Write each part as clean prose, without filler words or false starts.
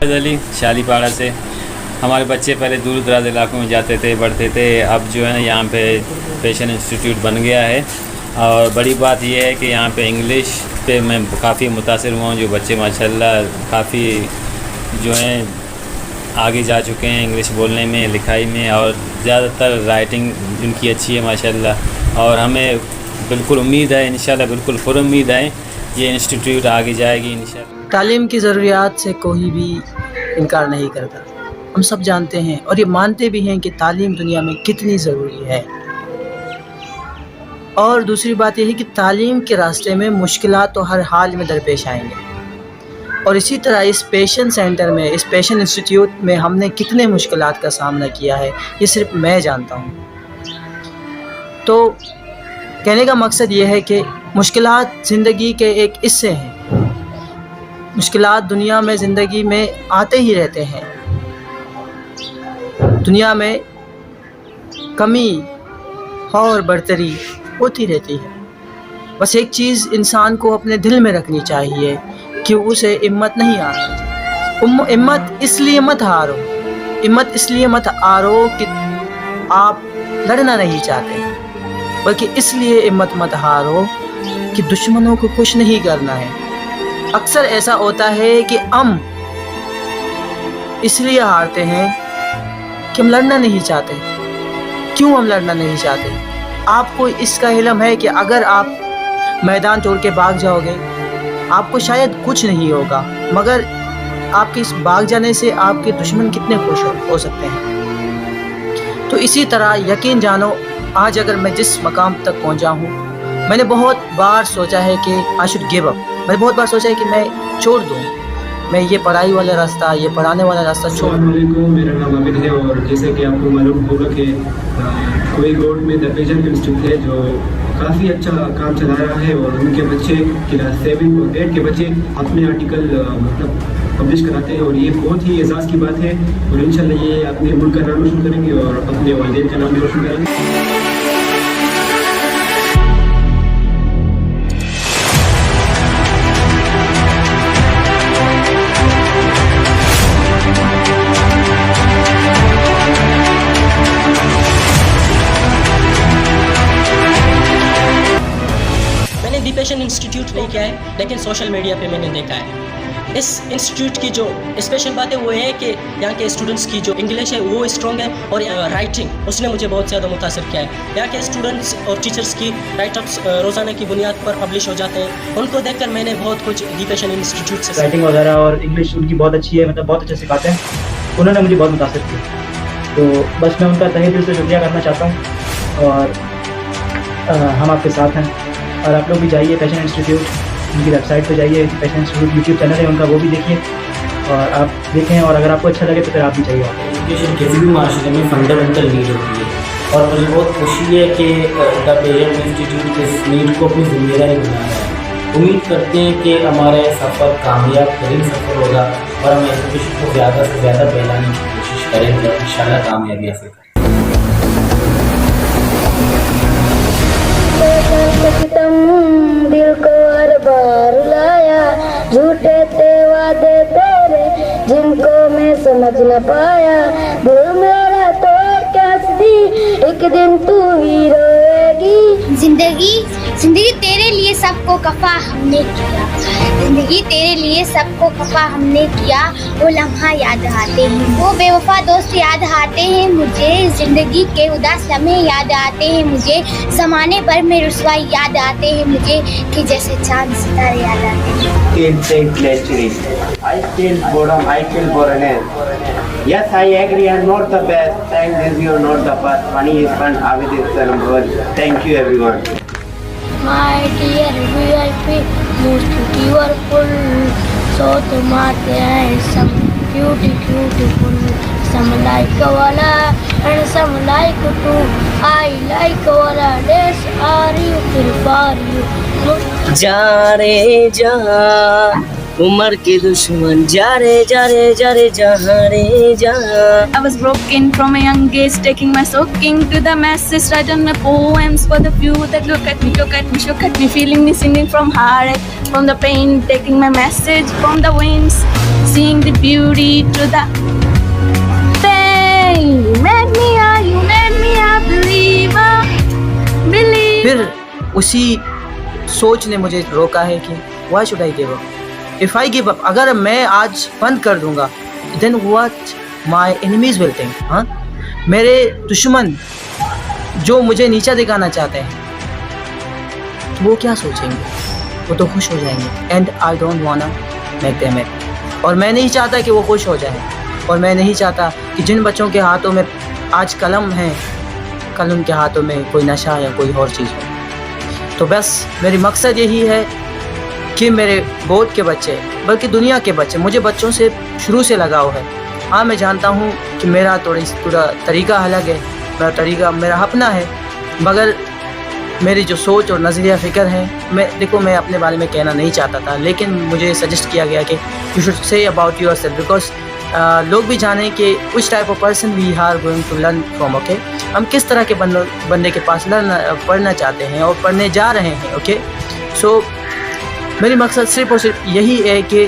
अली शालीपाड़ा से। हमारे बच्चे पहले दूर दराज इलाकों में जाते थे, पढ़ते थे। अब जो है ना यहाँ पे पैशन इंस्टीट्यूट बन गया है। और बड़ी बात यह है कि यहाँ पे इंग्लिश पे मैं काफ़ी मुतासिर हुआ हूँ। जो बच्चे माशाल्लाह काफ़ी जो हैं आगे जा चुके हैं इंग्लिश बोलने में, लिखाई में, और ज़्यादातर राइटिंग इनकी अच्छी है माशाल्लाह। और हमें बिल्कुल उम्मीद है, इंशाल्लाह बिल्कुल पुरुम्मीद है, ये इंस्टीट्यूट आगे जाएगी इंशाल्लाह। तालीम की ज़रूरियात से कोई भी इनकार नहीं करता। हम सब जानते हैं और ये मानते भी हैं कि तालीम दुनिया में कितनी ज़रूरी है। और दूसरी बात यह है कि तालीम के रास्ते में मुश्किलात तो हर हाल में दरपेश आएंगे। और इसी तरह इस पैशन सेंटर में, इस पैशन इंस्टीट्यूट में हमने कितने मुश्किलात का सामना किया है ये सिर्फ मैं जानता हूँ। तो कहने का मकसद ये है कि मुश्किलात ज़िंदगी के एक हिस्से हैं। मुश्किलात दुनिया में ज़िंदगी में आते ही रहते हैं। दुनिया में कमी और बढ़तरी होती रहती है। बस एक चीज़ इंसान को अपने दिल में रखनी चाहिए कि उसे हिम्मत नहीं हारनी। हिम्मत इसलिए मत हारो, हिम्मत इसलिए मत हारो कि आप लड़ना नहीं चाहते, बल्कि इसलिए हिम्मत मत हारो कि दुश्मनों को कुछ नहीं करना है। अक्सर ऐसा होता है कि हम इसलिए हारते हैं कि हम लड़ना नहीं चाहते। क्यों हम लड़ना नहीं चाहते? आपको इसका इल्म है कि अगर आप मैदान छोड़ के भाग जाओगे आपको शायद कुछ नहीं होगा, मगर आपके इस भाग जाने से आपके दुश्मन कितने खुश हो सकते हैं। तो इसी तरह यकीन जानो, आज अगर मैं जिस मकाम तक पहुंचा हूं, मैंने बहुत बार सोचा है कि आई शुड गिव अप। मैंने बहुत बार सोचा है कि मैं छोड़ दूं, मैं ये पढ़ाई वाला रास्ता, ये पढ़ाने वाला रास्ता छोड़ दूं। मेरा नाम आबिद है और जैसे कि आपको मालूम होगा कि कोई रोड में द पैशन इंस्टीट्यूट है जो काफ़ी अच्छा काम चला रहा है। और उनके बच्चे क्लास 7 और 8 के बच्चे अपने आर्टिकल मतलब पब्लिश कराते हैं और ये बहुत ही एजाज़ की बात है। और इंशाल्लाह ये अपने मुल्क का नाम रोशन करेंगे और अपने वालिदैन का नाम रोशन करेंगे। दी पैशन इंस्टीट्यूट नहीं किया है, लेकिन सोशल मीडिया पे मैंने देखा है। इस इंस्टीट्यूट की जो स्पेशल बात है वो है कि यहाँ के स्टूडेंट्स की जो इंग्लिश है वो स्ट्रॉन्ग है और राइटिंग उसने मुझे बहुत ज़्यादा मुतासर किया है। यहाँ के स्टूडेंट्स और टीचर्स की राइटअप्स रोज़ाना की बुनियाद पर पब्लिश हो जाते हैं। उनको देखकर मैंने बहुत कुछ दी पैशन इंस्टीट्यूट से राइटिंग वगैरह और इंग्लिश उनकी बहुत अच्छी है, मतलब बहुत अच्छे सिखाते हैं। उन्होंने मुझे बहुत मुतासर किया। तो बस मैं उनका तहे दिल से शुक्रिया करना चाहता हूँ। और हम आपके साथ हैं और आप लोग भी जाइए पैशन इंस्टीट्यूट, उनकी वेबसाइट पे जाइए, पैशन इंस्टीट्यूट यूट्यूब चैनल है उनका, वो भी देखिए और आप देखें। और अगर आपको अच्छा लगे तो फिर आप भी जाइए। एजुकेशन किसी भी माशरे में फंडामेंटल नीड होती है और मुझे बहुत खुशी है कि द पैशन इंस्टीट्यूट इस नीड को अपनी जिम्मेदारी बनाया है। उम्मीद करते हैं कि हमारा सफ़र कामयाब तरीन सफ़र होगा और हम एजुकेशन को ज़्यादा से ज़्यादा फैलाने की कोशिश करेंगे और इंशाल्लाह कामयाबी हासिल करेंगे। दिल को हर बार लाया, झूठे थे वादे तेरे जिनको मैं समझ न पाया। दिल मेरा तो कैसी एक दिन तू ही रोएगी। जिंदगी तेरे लिए सबको कफा हमने किया, जिंदगी तेरे लिए सबको कफा हमने किया। वो लम्हा याद आते हैं, वो बेवफा दोस्त याद आते हैं मुझे, जिंदगी के उदास लम्हे याद आते हैं मुझे, ज़माने भर में रुसवाई याद आते हैं मुझे, कि जैसे चांद सितारे याद आते हैं। I feel boredom, I feel boredom. Yes, I agree, I'm not the best. Thanks is you're not the first. Funny is fun, Abid is the number one. Thank you everyone. My dear VIP, most beautiful, so तुम्हारे हैं some beautiful, some like wala and some like too. I like wala, this are you, feel for you. जा रे जा उम्र के दुश्मन जा रे जा रे जा रे जहाँ रे जहाँ. I was broken from a young age, taking my soaking to the masses, writing my poems for the few that look at me, look at me, look at me, feeling me singing from heartache, from the pain, taking my message from the winds, seeing the beauty to the pain. You made me a believer, believe. फिर उसी सोच ने मुझे रोका है कि why should I give up? If I give up, अगर मैं आज बंद कर दूंगा, then what my enemies will think? हाँ, मेरे दुश्मन जो मुझे नीचा दिखाना चाहते हैं, तो वो क्या सोचेंगे? वो तो खुश हो जाएंगे. And I don't wanna make them happy. और मैं नहीं चाहता कि वो खुश हो जाए. और मैं नहीं चाहता कि जिन बच्चों के हाथों में आज कलम है, कल उनके हाथों में कोई नशा या कोई और चीज़ हो. तो बस मेरी मकसद यही है कि मेरे बोर्ड के बच्चे, बल्कि दुनिया के बच्चे, मुझे बच्चों से शुरू से लगाव है. हाँ, मैं जानता हूँ कि मेरा पूरा तरीका अलग है, मेरा तरीका मेरा अपना है, मगर मेरी जो सोच और नज़रिया फ़िक्र है, मैं अपने बारे में कहना नहीं चाहता था, लेकिन मुझे सजेस्ट किया गया कि you should say about yourself, because लोग भी जानें कि which type of person we are going to learn from. Okay, हम किस तरह के बंदे के पास पढ़ना चाहते हैं और पढ़ने जा रहे हैं. ओके, सो मेरी मकसद सिर्फ और सिर्फ यही है कि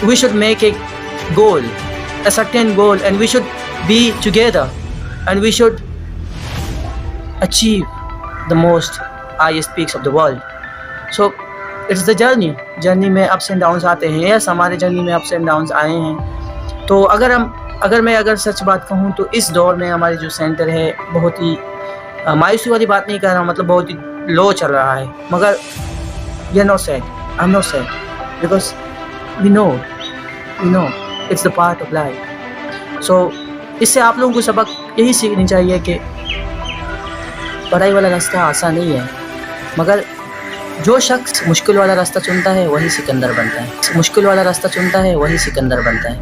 we should make a goal, a certain goal, and we should be together and we should achieve the most highest peaks of the world. So it's the journey में ups and downs आते हैं. Yes, हमारे journey में ups and downs आए हैं. तो अगर मैं सच बात कहूँ तो इस दौर में हमारे जो सेंटर है बहुत ही मायूसी वाली बात नहीं कर रहा हूँ, मतलब बहुत ही लो चल रहा है, मगर we are not sad. I'm not sad because we know it's the part of life. So इससे आप लोगों को सबक यही सीखनी चाहिए कि पढ़ाई वाला रास्ता आसान नहीं है, मगर जो शख्स मुश्किल वाला रास्ता चुनता है वही सिकंदर बनता है. मुश्किल वाला रास्ता चुनता है वही सिकंदर बनता है.